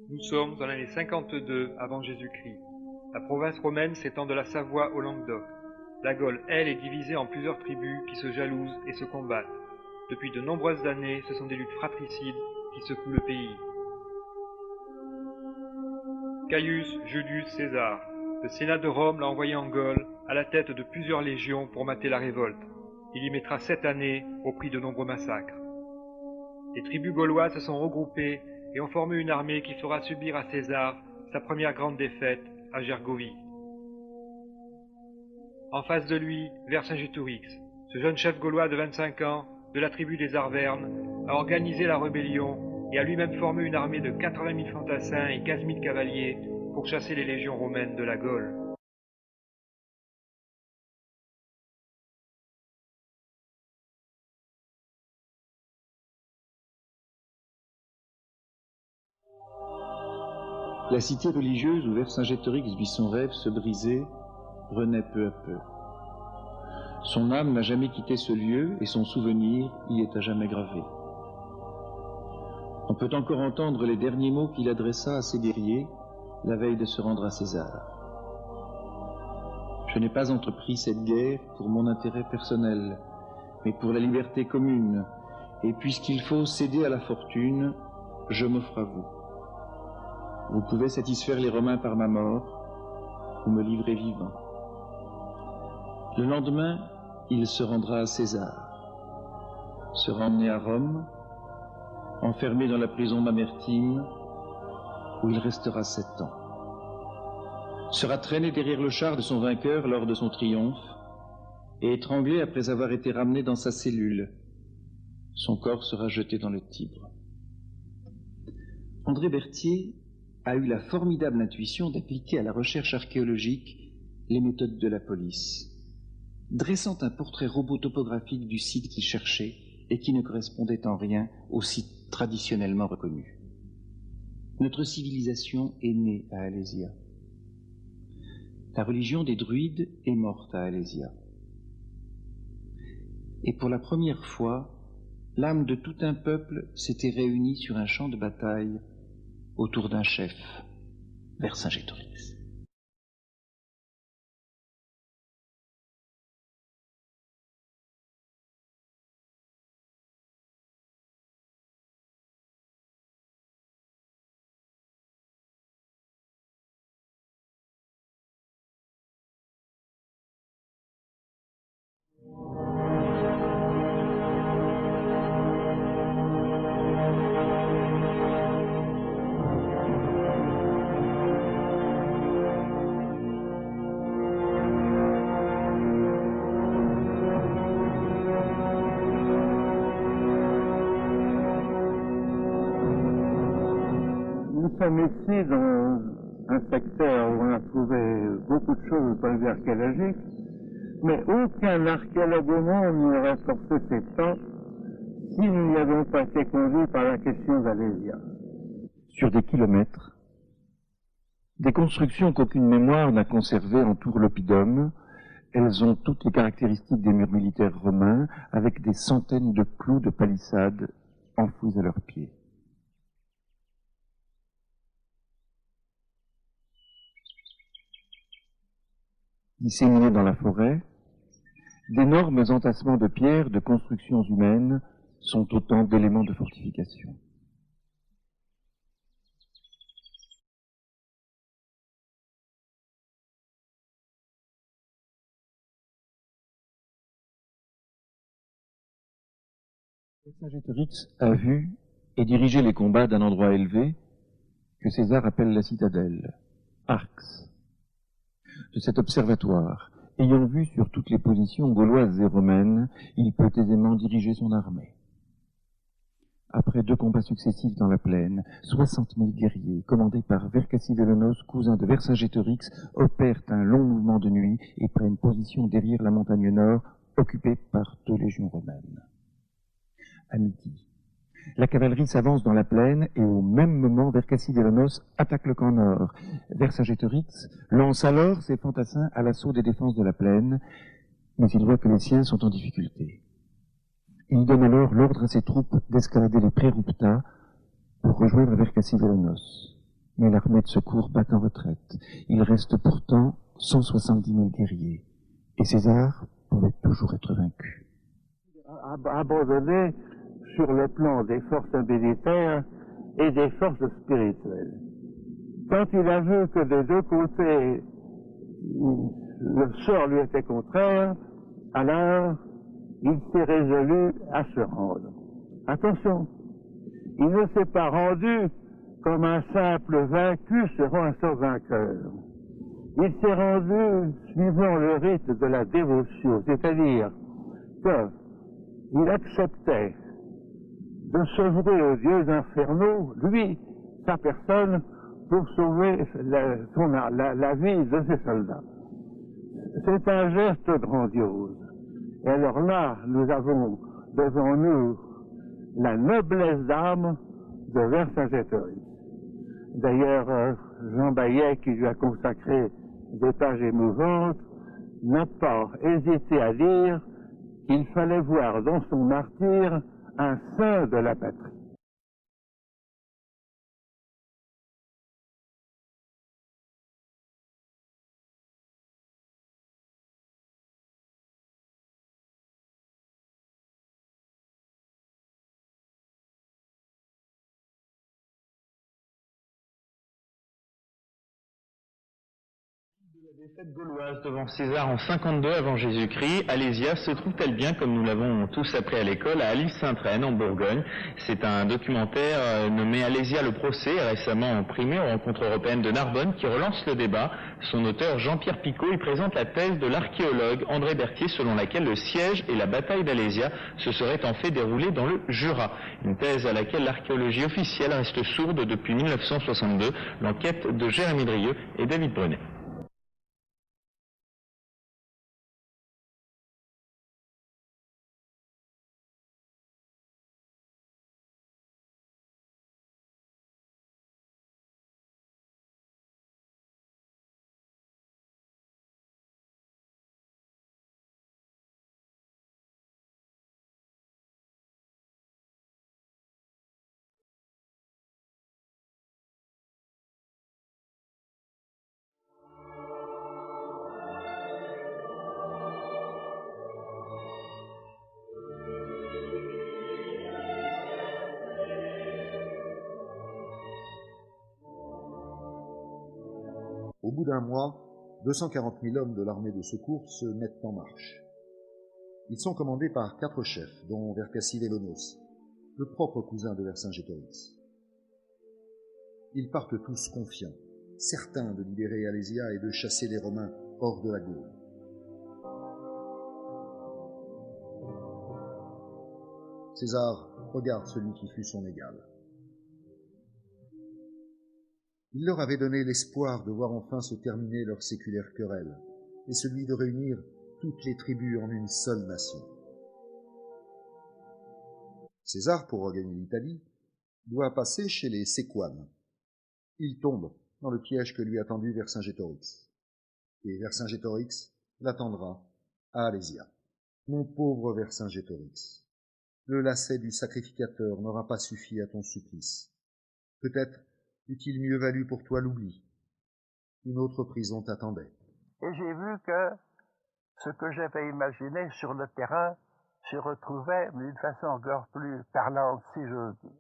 Nous sommes dans l'année 52 avant Jésus-Christ. La province romaine s'étend de la Savoie au Languedoc. La Gaule, elle, est divisée en plusieurs tribus qui se jalousent et se combattent. Depuis de nombreuses années, ce sont des luttes fratricides qui secouent le pays. Caius Julius César, le Sénat de Rome l'a envoyé en Gaule à la tête de plusieurs légions pour mater la révolte. Il y mettra 7 années au prix de nombreux massacres. Les tribus gauloises se sont regroupées et ont formé une armée qui fera subir à César sa première grande défaite à Gergovie. En face de lui, Vercingétorix, ce jeune chef gaulois de 25 ans, de la tribu des Arvernes, a organisé la rébellion et a lui-même formé une armée de 80 000 fantassins et 15 000 cavaliers pour chasser les légions romaines de la Gaule. La cité religieuse où Vercingétorix vit son rêve se briser renaît peu à peu. Son âme n'a jamais quitté ce lieu et son souvenir y est à jamais gravé. On peut encore entendre les derniers mots qu'il adressa à ses guerriers la veille de se rendre à César. Je n'ai pas entrepris cette guerre pour mon intérêt personnel, mais pour la liberté commune, et puisqu'il faut céder à la fortune, je m'offre à vous. Vous pouvez satisfaire les Romains par ma mort, ou me livrer vivant. Le lendemain, il se rendra à César, sera emmené à Rome, enfermé dans la prison Mamertine, où il restera 7 ans. Sera traîné derrière le char de son vainqueur lors de son triomphe, et étranglé après avoir été ramené dans sa cellule. Son corps sera jeté dans le Tibre. André Berthier a eu la formidable intuition d'appliquer à la recherche archéologique les méthodes de la police, dressant un portrait robotopographique du site qu'il cherchait et qui ne correspondait en rien au site traditionnellement reconnu. Notre civilisation est née à Alésia. La religion des druides est morte à Alésia. Et pour la première fois, l'âme de tout un peuple s'était réunie sur un champ de bataille autour d'un chef, Vercingétorix. Nous sommes ici dans un secteur où on a trouvé beaucoup de choses au point de vue archéologique, mais aucun archéologue au monde n'aurait forcé ses pas si nous n'y avions pas été conduits par la question d'Alésia. Sur des kilomètres, des constructions qu'aucune mémoire n'a conservées entourent l'oppidum. Elles ont toutes les caractéristiques des murs militaires romains, avec des centaines de clous de palissades enfouis à leurs pieds. Disséminés dans la forêt, d'énormes entassements de pierres de constructions humaines sont autant d'éléments de fortification. Vercingétorix a vu et dirigé les combats d'un endroit élevé que César appelle la citadelle, Arx. De cet observatoire, ayant vu sur toutes les positions gauloises et romaines, il peut aisément diriger son armée. Après 2 combats successifs dans la plaine, 60 000 guerriers, commandés par Vercassivellanos, cousin de Vercingétorix, opèrent un long mouvement de nuit et prennent position derrière la montagne nord, occupée par 2 légions romaines. À midi, la cavalerie s'avance dans la plaine et au même moment, Vercassivellanos attaque le camp nord. Vercingétorix lance alors ses fantassins à l'assaut des défenses de la plaine, mais il voit que les siens sont en difficulté. Il donne alors l'ordre à ses troupes d'escalader les prérupta pour rejoindre Vercassivellanos. Mais l'armée de secours bat en retraite. Il reste pourtant 170 000 guerriers. Et César pouvait toujours être vaincu. Abandonné sur le plan des forces militaires et des forces spirituelles. Quand il a vu que des deux côtés, le sort lui était contraire, alors il s'est résolu à se rendre. Attention, il ne s'est pas rendu comme un simple vaincu se rend un seul vainqueur. Il s'est rendu suivant le rite de la dévotion, c'est-à-dire qu'il acceptait de s'œuvrer aux dieux infernaux, lui, sa personne, pour sauver la vie de ses soldats. C'est un geste grandiose. Et alors là, nous avons devant nous la noblesse d'âme de Vercingétorix. D'ailleurs, Jean Baillet, qui lui a consacré des pages émouvantes, n'a pas hésité à dire qu'il fallait voir dans son martyre un saint de la patrie. La défaite gauloise devant César en 52 avant Jésus-Christ, Alésia se trouve-t-elle bien, comme nous l'avons tous appris à l'école, à Alise-Sainte-Reine en Bourgogne? C'est un documentaire nommé Alésia le procès, récemment primé aux rencontres européennes de Narbonne, qui relance le débat. Son auteur Jean-Pierre Picot y présente la thèse de l'archéologue André Berthier, selon laquelle le siège et la bataille d'Alésia se seraient en fait déroulés dans le Jura. Une thèse à laquelle l'archéologie officielle reste sourde depuis 1962, l'enquête de Jérémy Drieux et David Brunet. Au bout d'un mois, 240 000 hommes de l'armée de secours se mettent en marche. Ils sont commandés par 4 chefs, dont Vercassivélonos, le propre cousin de Vercingétorix. Ils partent tous confiants, certains de libérer Alésia et de chasser les Romains hors de la Gaule. César regarde celui qui fut son égal. Il leur avait donné l'espoir de voir enfin se terminer leur séculaire querelle, et celui de réunir toutes les tribus en une seule nation. César, pour regagner l'Italie, doit passer chez les Séquanes. Il tombe dans le piège que lui a tendu Vercingétorix. Et Vercingétorix l'attendra à Alésia. Mon pauvre Vercingétorix, le lacet du sacrificateur n'aura pas suffi à ton supplice. Peut-être eût-il mieux valu pour toi l'oubli. Une autre prison t'attendait. Et j'ai vu que ce que j'avais imaginé sur le terrain se retrouvait d'une façon encore plus parlante, si j'ose dire.